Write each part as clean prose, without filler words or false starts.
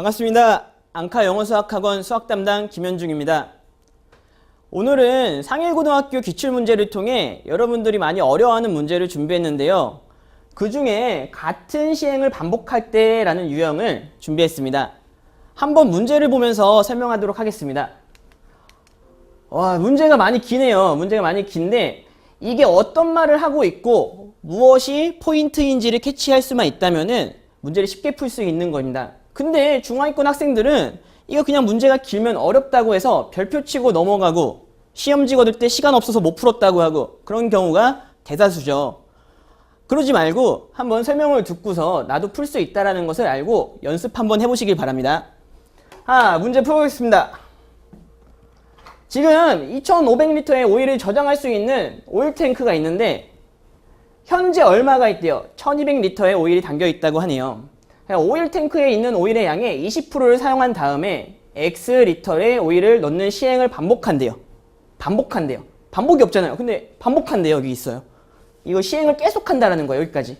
반갑습니다. 앙카 영어수학학원 수학담당 김현중입니다. 오늘은 상일고등학교 기출문제를 통해 여러분들이 많이 어려워하는 문제를 준비했는데요. 그 중에 같은 시행을 반복할 때 라는 유형을 준비했습니다. 한번 문제를 보면서 설명하도록 하겠습니다. 문제가 많이 기네요. 문제가 많이 긴데 이게 어떤 말을 하고 있고 무엇이 포인트인지를 캐치할 수만 있다면은 문제를 쉽게 풀 수 있는 겁니다. 근데 중하위권 학생들은 이거 그냥 문제가 길면 어렵다고 해서 별표 치고 넘어가고 시험지 거둘 때 시간 없어서 못 풀었다고 하고 그런 경우가 대다수죠. 그러지 말고 한번 설명을 듣고서 나도 풀 수 있다는 것을 알고 연습 한번 해보시길 바랍니다. 문제 풀어보겠습니다. 지금 2500리터의 오일을 저장할 수 있는 오일 탱크가 있는데 현재 얼마가 있대요? 1200리터의 오일이 담겨 있다고 하네요. 오일 탱크에 있는 오일의 양의 20%를 사용한 다음에 X리터의 오일을 넣는 시행을 반복한대요. 반복한대요. 반복이 없잖아요. 근데 반복한대요. 여기 있어요. 이거 시행을 계속 한다라는 거예요. 여기까지.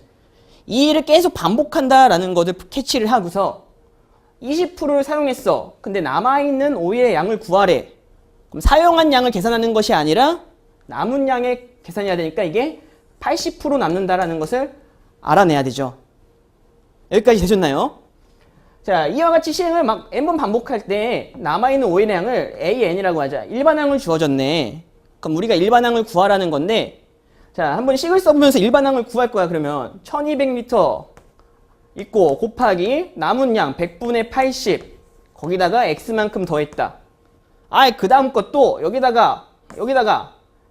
이 일을 계속 반복한다라는 것을 캐치를 하고서 20%를 사용했어. 근데 남아있는 오일의 양을 구하래. 그럼 사용한 양을 계산하는 것이 아니라 남은 양의 계산해야 되니까 이게 80% 남는다라는 것을 알아내야 되죠. 여기까지 되셨나요? 자, 이와 같이 시행을 막 n번 반복할 때 남아있는 오일의 양을 AN이라고 하자. 일반항을 주어졌네. 그럼 우리가 일반항을 구하라는 건데 자, 한번 식을 써보면서 일반항을 구할 거야. 그러면 1200리터 있고 곱하기 남은 양 100분의 80 거기다가 X만큼 더했다. 그 다음 것도 여기다가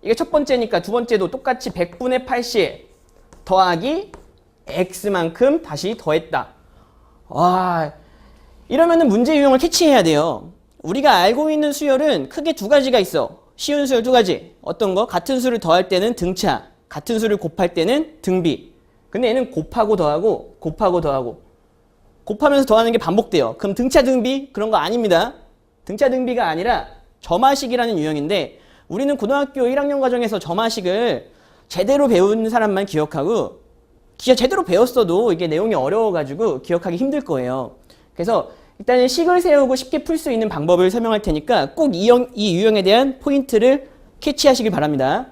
이게 첫 번째니까 두 번째도 똑같이 100분의 80 더하기 X만큼 다시 더했다. 이러면은 문제 유형을 캐치해야 돼요. 우리가 알고 있는 수열은 크게 두 가지가 있어. 쉬운 수열 두 가지. 어떤 거? 같은 수를 더할 때는 등차, 같은 수를 곱할 때는 등비. 근데 얘는 곱하고 더하고 곱하고 더하고 곱하면서 더하는 게 반복돼요. 그럼 등차 등비? 그런 거 아닙니다. 등차 등비가 아니라 점화식이라는 유형인데 우리는 고등학교 1학년 과정에서 점화식을 제대로 배운 사람만 기억하고 제대로 배웠어도 이게 내용이 어려워가지고 기억하기 힘들 거예요. 그래서 일단은 식을 세우고 쉽게 풀 수 있는 방법을 설명할 테니까 꼭 이 유형에 대한 포인트를 캐치하시길 바랍니다.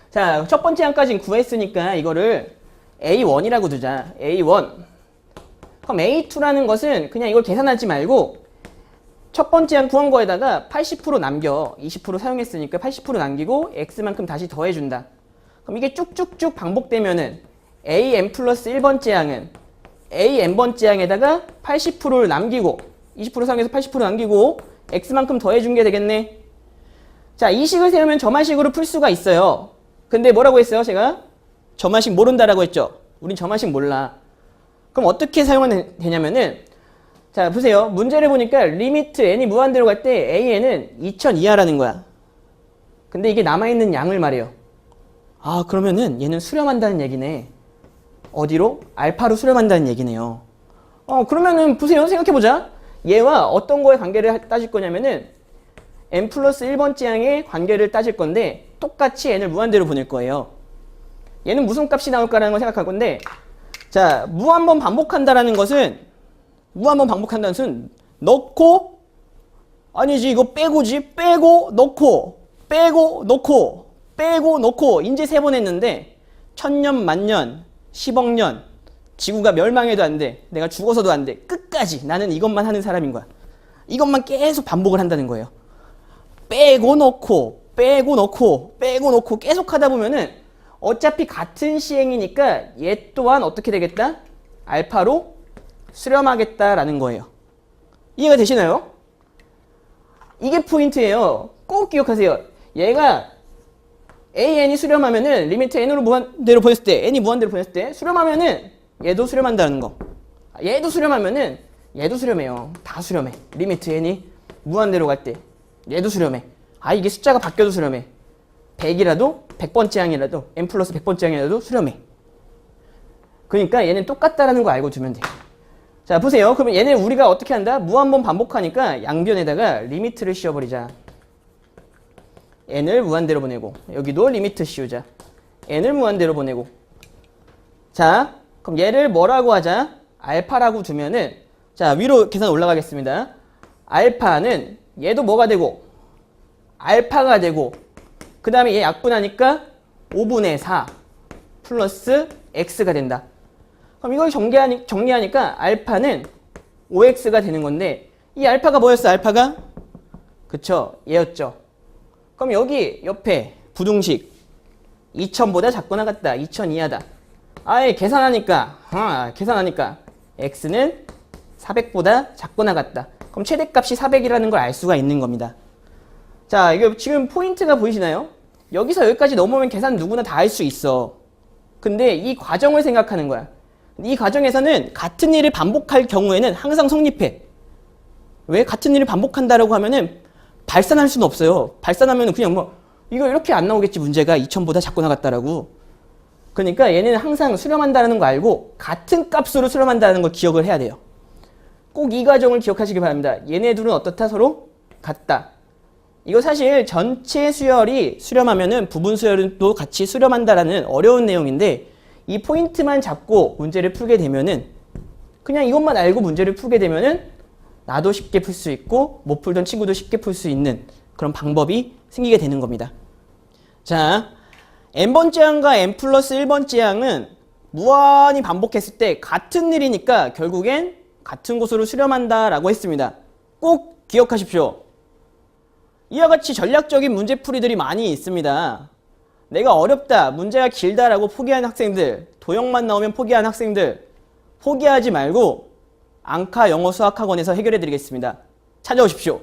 자, 첫 번째 항까지는 구했으니까 이거를 A1이라고 두자. A1. 그럼 A2라는 것은 그냥 이걸 계산하지 말고 첫 번째 항 구한 거에다가 80% 남겨. 20% 사용했으니까 80% 남기고 X만큼 다시 더해준다. 그럼 이게 쭉쭉쭉 반복되면은 AN 플러스 1번째 항은 AN번째 항에다가 80%를 남기고 20% 사용해서 80% 남기고 X만큼 더해준 게 되겠네. 자, 이 식을 세우면 점화식으로 풀 수가 있어요. 근데 뭐라고 했어요? 제가 점화식 모른다라고 했죠. 우린 점화식 몰라. 그럼 어떻게 사용하면 되냐면은 자, 보세요. 문제를 보니까 리미트 n이 무한대로 갈 때 AN은 2000 이하라는 거야. 근데 이게 남아있는 양을 말해요. 그러면은 얘는 수렴한다는 얘기네. 어디로? 알파로 수렴한다는 얘기네요. 그러면은 보세요. 생각해보자. 얘와 어떤 거의 관계를 따질 거냐면은 n 플러스 1번째 항의 관계를 따질 건데 똑같이 n을 무한대로 보낼 거예요. 얘는 무슨 값이 나올까라는 걸 생각할 건데 자, 무한번 반복한다라는 것은 넣고 아니지 이거 빼고지 빼고 넣고 빼고 넣고 빼고 넣고 이제 3번 했는데 1000년 만년 10억 년 지구가 멸망해도 안 돼. 내가 죽어서도 안 돼. 끝까지 나는 이것만 하는 사람인 거야. 이것만 계속 반복을 한다는 거예요. 빼고 넣고 빼고 넣고 빼고 넣고 계속 하다 보면은 어차피 같은 시행이니까 얘 또한 어떻게 되겠다? 알파로 수렴하겠다라는 거예요. 이해가 되시나요? 이게 포인트예요. 꼭 기억하세요. 얘가 AN이 수렴하면은 리미트 n으로 무한대로 보냈을 때 n이 무한대로 보냈을 때 수렴하면은 얘도 수렴한다는 거. 얘도 수렴하면은 얘도 수렴해요. 다 수렴해. 리미트 n이 무한대로 갈 때 얘도 수렴해. 이게 숫자가 바뀌어도 수렴해. 100이라도 100번째 항이라도 n 플러스 100번째 항이라도 수렴해. 그러니까 얘는 똑같다라는 거 알고 두면 돼. 자, 보세요. 그러면 얘는 우리가 어떻게 한다? 무한번 반복하니까 양변에다가 리미트를 씌워버리자. n을 무한대로 보내고 여기도 리미트 씌우자. n을 무한대로 보내고 자, 그럼 얘를 뭐라고 하자? 알파라고 두면은 자, 위로 계산 올라가겠습니다. 알파는 얘도 뭐가 되고 알파가 되고 그 다음에 얘 약분하니까 5분의 4 플러스 x가 된다. 그럼 이걸 정리하니까 알파는 5x가 되는 건데 이 알파가 뭐였어? 알파가? 그쵸? 얘였죠. 그럼 여기 옆에 부등식 2000보다 작거나 같다. 2000 이하다. 아예 계산하니까 x는 400보다 작거나 같다. 그럼 최대값이 400이라는 걸 알 수가 있는 겁니다. 자, 이거 지금 포인트가 보이시나요? 여기서 여기까지 넘어오면 계산 누구나 다 할 수 있어. 근데 이 과정을 생각하는 거야. 이 과정에서는 같은 일을 반복할 경우에는 항상 성립해. 왜? 같은 일을 반복한다라고 하면은 발산할 수는 없어요. 발산하면은 그냥 뭐 이거 이렇게 안 나오겠지, 문제가 2000보다 작고 나갔다라고. 그러니까 얘는 항상 수렴한다는 거 알고 같은 값으로 수렴한다는 걸 기억을 해야 돼요. 꼭 이 과정을 기억하시기 바랍니다. 얘네 둘은 어떻다? 서로 같다. 이거 사실 전체 수열이 수렴하면은 부분 수열은 또 같이 수렴한다라는 어려운 내용인데 이 포인트만 잡고 문제를 풀게 되면은 그냥 이것만 알고 문제를 풀게 되면은 나도 쉽게 풀 수 있고 못 풀던 친구도 쉽게 풀 수 있는 그런 방법이 생기게 되는 겁니다. 자, n번째 항과 n 플러스 1번째 항은 무한히 반복했을 때 같은 일이니까 결국엔 같은 곳으로 수렴한다라고 했습니다. 꼭 기억하십시오. 이와 같이 전략적인 문제풀이들이 많이 있습니다. 내가 어렵다, 문제가 길다라고 포기한 학생들, 도형만 나오면 포기한 학생들, 포기하지 말고 앙카 영어 수학학원에서 해결해 드리겠습니다. 찾아오십시오.